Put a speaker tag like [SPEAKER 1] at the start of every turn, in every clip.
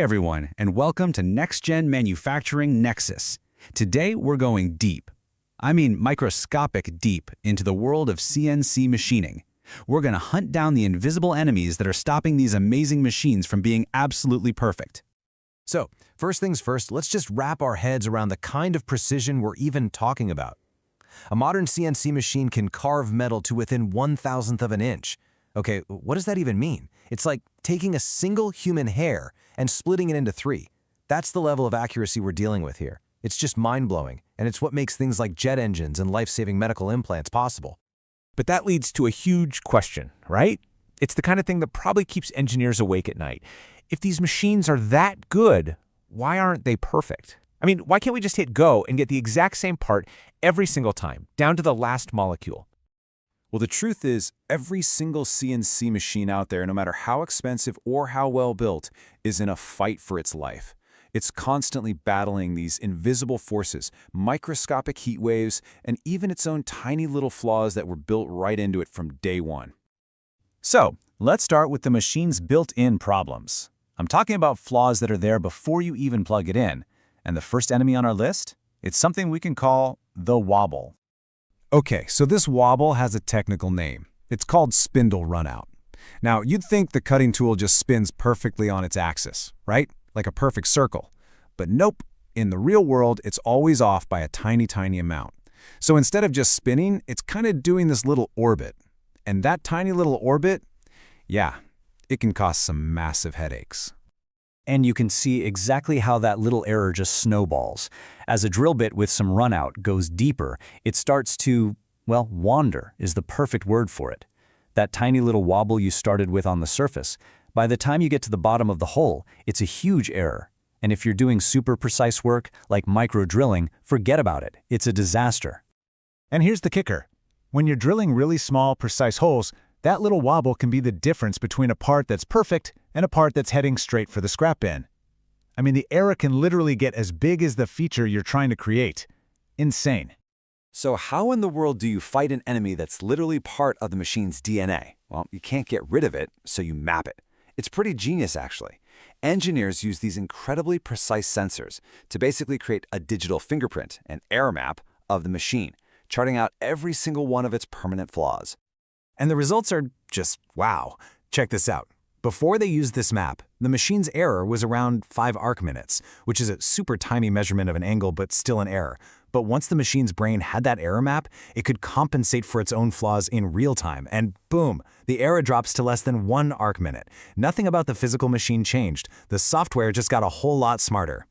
[SPEAKER 1] everyone, and welcome to NextGen Manufacturing Nexus. Today we're going deep, microscopic deep, into the world of CNC machining. We're going to hunt down the invisible enemies that are stopping these amazing machines from being absolutely perfect.
[SPEAKER 2] So, first things first, let's just wrap our heads around the kind of precision we're even talking about. A modern CNC machine can carve metal to within 1/1000th of an inch. Okay, what does that even mean? It's like taking a single human hair and splitting it into 3. That's the level of accuracy we're dealing with here. It's just mind-blowing, and it's what makes things like jet engines and life-saving medical implants possible.
[SPEAKER 3] But that leads to a huge question, right? It's the kind of thing that probably keeps engineers awake at night. If these machines are that good, why aren't they perfect? Why can't we just hit go and get the exact same part every single time, down to the last molecule?
[SPEAKER 4] Well, the truth is, every single CNC machine out there, no matter how expensive or how well built, is in a fight for its life. It's constantly battling these invisible forces, microscopic heat waves, and even its own tiny little flaws that were built right into it from day one.
[SPEAKER 1] So, let's start with the machine's built-in problems. I'm talking about flaws that are there before you even plug it in. And the first enemy on our list? It's something we can call the wobble.
[SPEAKER 5] Okay, so this wobble has a technical name. It's called spindle runout. Now, you'd think the cutting tool just spins perfectly on its axis, right? Like a perfect circle. But nope, in the real world, it's always off by a tiny, tiny amount. So instead of just spinning, it's kind of doing this little orbit. And that tiny little orbit, yeah, it can cause some massive headaches.
[SPEAKER 1] And you can see exactly how that little error just snowballs. As a drill bit with some runout goes deeper, it starts to, well, wander is the perfect word for it. That tiny little wobble you started with on the surface, by the time you get to the bottom of the hole, it's a huge error. And if you're doing super precise work, like micro drilling, forget about it. It's a disaster.
[SPEAKER 3] And here's the kicker. When you're drilling really small, precise holes, that little wobble can be the difference between a part that's perfect and a part that's heading straight for the scrap bin. The error can literally get as big as the feature you're trying to create. Insane.
[SPEAKER 4] So how in the world do you fight an enemy that's literally part of the machine's DNA? Well, you can't get rid of it, so you map it. It's pretty genius, actually. Engineers use these incredibly precise sensors to basically create a digital fingerprint, an error map, of the machine, charting out every single one of its permanent flaws.
[SPEAKER 5] And the results are just wow. Check this out. Before they used this map, the machine's error was around 5 arc minutes, which is a super tiny measurement of an angle, but still an error. But once the machine's brain had that error map, it could compensate for its own flaws in real time, and boom, the error drops to less than 1 arc minute. Nothing about the physical machine changed. The software just got a whole lot smarter.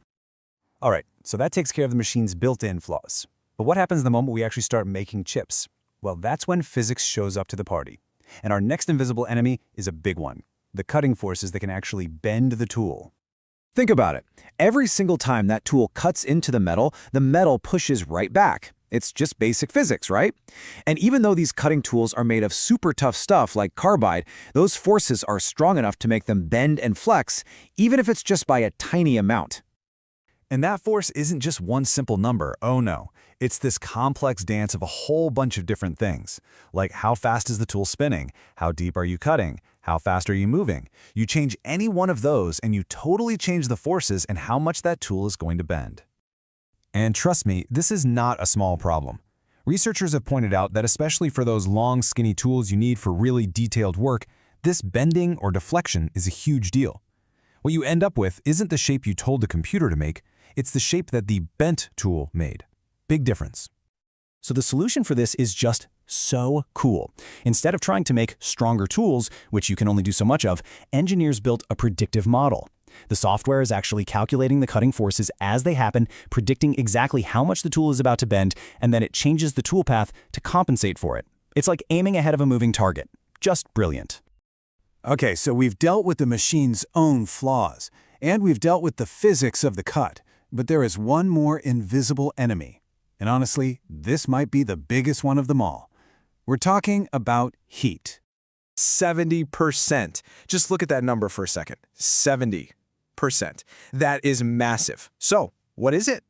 [SPEAKER 5] All right, so that takes care of the machine's built-in flaws. But what happens the moment we actually start making chips? Well, that's when physics shows up to the party. And our next invisible enemy is a big one. The cutting forces that can actually bend the tool. Think about it. Every single time that tool cuts into the metal pushes right back. It's just basic physics, right? And even though these cutting tools are made of super tough stuff like carbide, those forces are strong enough to make them bend and flex, even if it's just by a tiny amount. And that force isn't just one simple number, oh no. It's this complex dance of a whole bunch of different things, like how fast is the tool spinning, how deep are you cutting, how fast are you moving. You change any one of those and you totally change the forces and how much that tool is going to bend. And trust me, this is not a small problem. Researchers have pointed out that especially for those long, skinny tools you need for really detailed work, this bending or deflection is a huge deal. What you end up with isn't the shape you told the computer to make, it's the shape that the bent tool made. Big difference. So the solution for this is just so cool. Instead of trying to make stronger tools, which you can only do so much of, engineers built a predictive model. The software is actually calculating the cutting forces as they happen, predicting exactly how much the tool is about to bend, and then it changes the tool path to compensate for it. It's like aiming ahead of a moving target. Just brilliant.
[SPEAKER 6] Okay, so we've dealt with the machine's own flaws, and we've dealt with the physics of the cut, but there is one more invisible enemy. And honestly, this might be the biggest one of them all. We're talking about heat.
[SPEAKER 7] 70%. Just look at that number for a second. 70%. That is massive. So, what is it?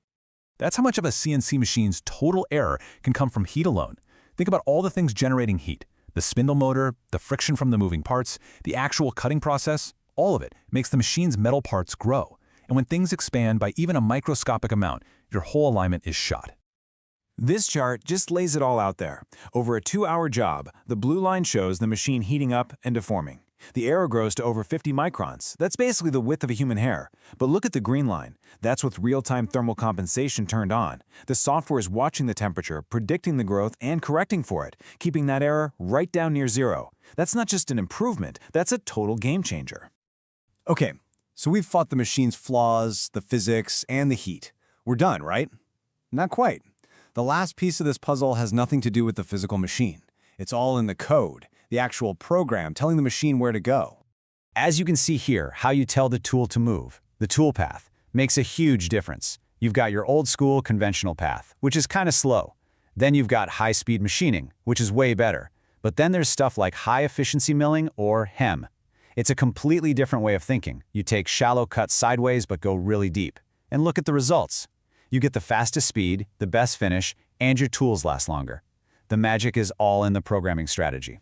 [SPEAKER 3] That's how much of a CNC machine's total error can come from heat alone. Think about all the things generating heat. The spindle motor, the friction from the moving parts, the actual cutting process,
[SPEAKER 5] All of it makes the machine's metal parts grow. And when things expand by even a microscopic amount, your whole alignment is shot.
[SPEAKER 6] This chart just lays it all out there. Over a 2-hour job, the blue line shows the machine heating up and deforming. The error grows to over 50 microns. That's basically the width of a human hair. But look at the green line. That's with real-time thermal compensation turned on. The software is watching the temperature, predicting the growth, and correcting for it, keeping that error right down near zero. That's not just an improvement, that's a total game changer. Okay, so we've fought the machine's flaws, the physics, and the heat. We're done, right? Not quite. The last piece of this puzzle has nothing to do with the physical machine. It's all in the code, the actual program telling the machine where to go.
[SPEAKER 1] As you can see here, how you tell the tool to move, the tool path, makes a huge difference. You've got your old school conventional path, which is kind of slow. Then you've got high-speed machining, which is way better. But then there's stuff like high-efficiency milling or HEM. It's a completely different way of thinking. You take shallow cuts sideways but go really deep. And look at the results. You get the fastest speed, the best finish, and your tools last longer. The magic is all in the programming strategy.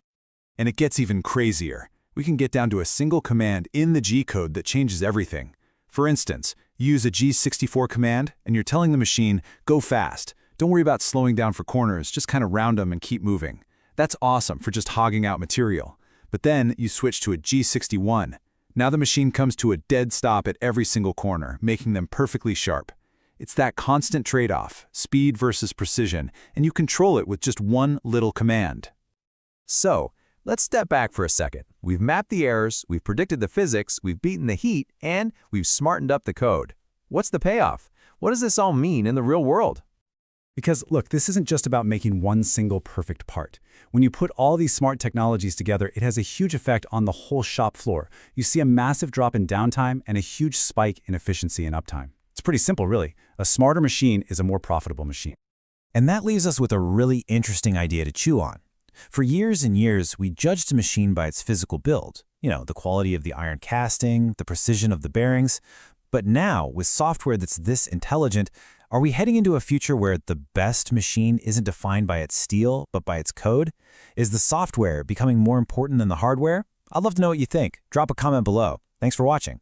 [SPEAKER 6] And it gets even crazier. We can get down to a single command in the G code that changes everything. For instance, you use a G64 command and you're telling the machine, go fast. Don't worry about slowing down for corners, just kind of round them and keep moving. That's awesome for just hogging out material. But then you switch to a G61. Now the machine comes to a dead stop at every single corner, making them perfectly sharp. It's that constant trade-off, speed versus precision, and you control it with just one little command.
[SPEAKER 2] So, let's step back for a second. We've mapped the errors, we've predicted the physics, we've beaten the heat, and we've smartened up the code. What's the payoff? What does this all mean in the real world?
[SPEAKER 5] Because look, this isn't just about making one single perfect part. When you put all these smart technologies together, it has a huge effect on the whole shop floor. You see a massive drop in downtime and a huge spike in efficiency and uptime. It's pretty simple, really. A smarter machine is a more profitable machine.
[SPEAKER 8] And that leaves us with a really interesting idea to chew on. For years and years, we judged a machine by its physical build. The quality of the iron casting, the precision of the bearings. But now, with software that's this intelligent, are we heading into a future where the best machine isn't defined by its steel, but by its code? Is the software becoming more important than the hardware? I'd love to know what you think. Drop a comment below. Thanks for watching.